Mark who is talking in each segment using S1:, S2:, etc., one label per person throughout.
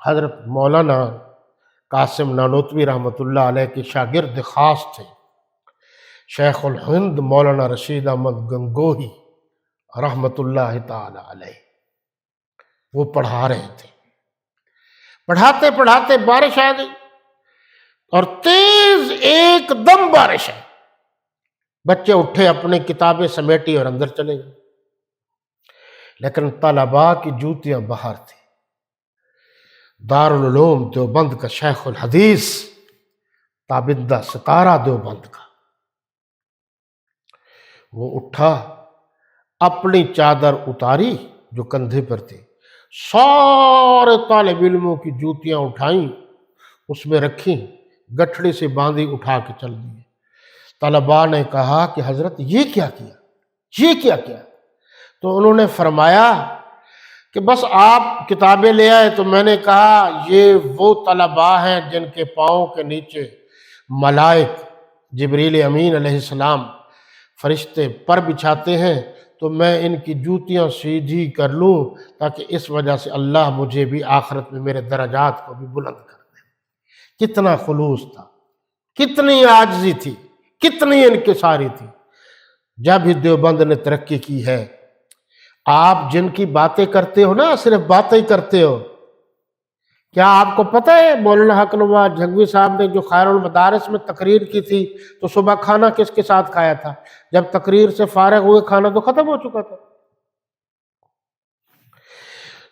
S1: حضرت مولانا قاسم نانوتوی رحمۃ اللہ علیہ کے شاگرد خاص تھے شیخ الہند مولانا رشید احمد گنگوہی رحمۃ اللہ تعالی علیہ۔ وہ پڑھا رہے تھے، پڑھاتے پڑھاتے بارش آ گئی اور تیز ایک دم بارش ہے۔ بچے اٹھے، اپنی کتابیں سمیٹی اور اندر چلے گئے، لیکن طلباء کی جوتیاں باہر تھیں۔ دارالعلوم دیوبند کا شیخ الحدیث تابندہ ستارہ دیوبند کا، وہ اٹھا، اپنی چادر اتاری جو کندھے پر تھی، سارے طالب علموں کی جوتیاں اٹھائیں، اس میں رکھیں، گٹھڑی سے باندھی، اٹھا کے چل دیے۔ طلباء نے کہا کہ حضرت یہ کیا کیا، یہ کیا کیا؟ تو انہوں نے فرمایا کہ بس آپ کتابیں لے آئے تو میں نے کہا یہ وہ طلباء ہیں جن کے پاؤں کے نیچے ملائک جبریل امین علیہ السلام فرشتے پر بچھاتے ہیں، تو میں ان کی جوتیاں سیدھی کر لوں تاکہ اس وجہ سے اللہ مجھے بھی آخرت میں میرے درجات کو بھی بلند کر دے۔ کتنا خلوص تھا، کتنی عاجزی تھی، کتنی انکساری تھی۔ جب ہی دیوبند نے ترقی کی ہے، آپ جن کی باتیں کرتے ہو نا، صرف باتیں کرتے ہو، کیا آپ کو پتہ ہے مولانا حق نواز جھنگوی صاحب نے جو خیر المدارس میں تقریر کی تھی تو صبح کھانا کس کے ساتھ کھایا تھا؟ جب تقریر سے فارغ ہوئے کھانا تو ختم ہو چکا تھا۔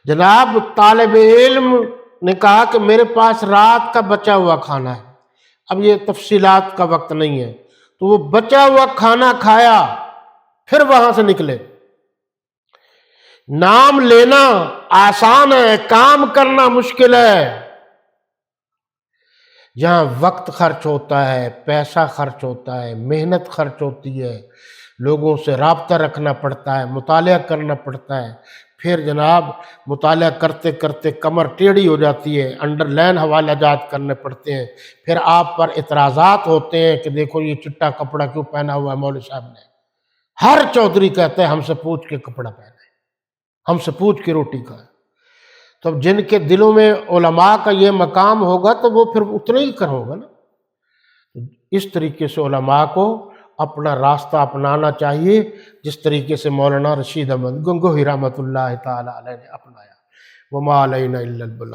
S1: جناب طالب علم نے کہا کہ میرے پاس رات کا بچا ہوا کھانا ہے، اب یہ تفصیلات کا وقت نہیں ہے، تو وہ بچا ہوا کھانا کھایا، پھر وہاں سے نکلے۔ نام لینا آسان ہے، کام کرنا مشکل ہے۔ جہاں وقت خرچ ہوتا ہے، پیسہ خرچ ہوتا ہے، محنت خرچ ہوتی ہے، لوگوں سے رابطہ رکھنا پڑتا ہے، مطالعہ کرنا پڑتا ہے، پھر جناب مطالعہ کرتے کرتے کمر ٹیڑھی ہو جاتی ہے، انڈر لائن حوالہ جات کرنے پڑتے ہیں، پھر آپ پر اعتراضات ہوتے ہیں کہ دیکھو یہ چٹا کپڑا کیوں پہنا ہوا ہے مولوی صاحب نے۔ ہر چودھری کہتے ہیں ہم سے پوچھ کے کپڑا پہنا ہے، ہم سے پوچھ کے روٹی کھائے۔ تو جن کے دلوں میں علماء کا یہ مقام ہوگا تو وہ پھر اتنا ہی کر ہوگا نا۔ اس طریقے سے علماء کو اپنا راستہ اپنانا چاہیے، جس طریقے سے مولانا رشید احمد گنگوہی رحمۃ اللہ تعالی علیہ نے اپنایا۔ وما علینا الا البلاغ۔